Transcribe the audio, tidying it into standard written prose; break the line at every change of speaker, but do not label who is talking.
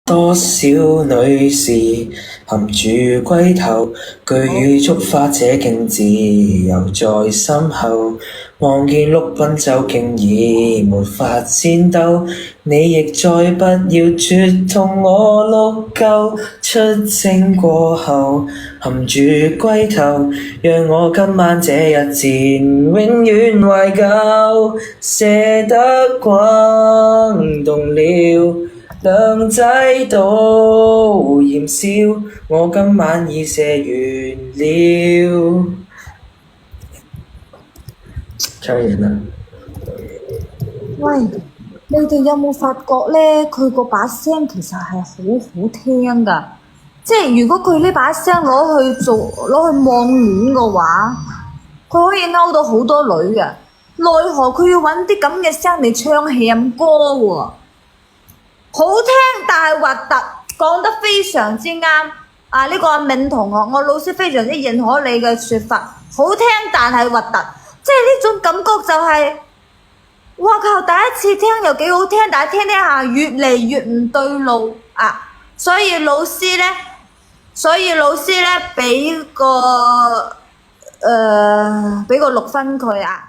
多少女士含住龜頭，句語觸發這勁字猶在心後。望見陸賓就經已沒法戰鬥，你亦再不要絕同我碌夠。出征過後含住龜頭，讓我今晚這一戰永遠懷舊。射得轟動了兩仔都嫌少，我今晚已射完了。唱完啦。
喂，你哋有冇發覺咧？佢嗰把聲其實係好好聽㗎，即係如果佢呢把聲攞去網戀嘅話，佢可以勾到好多女嘅。奈何佢要揾啲咁嘅聲嚟唱鹹歌喎，好聽但係核突，講得非常之啱。啊，呢個阿敏同學，我老師非常之認可你嘅説法，好聽但係核突，即係呢種感覺就係、哇靠！第一次聽又幾好聽，但係聽聽下越嚟越唔對路啊！所以老師咧俾個6分佢啊！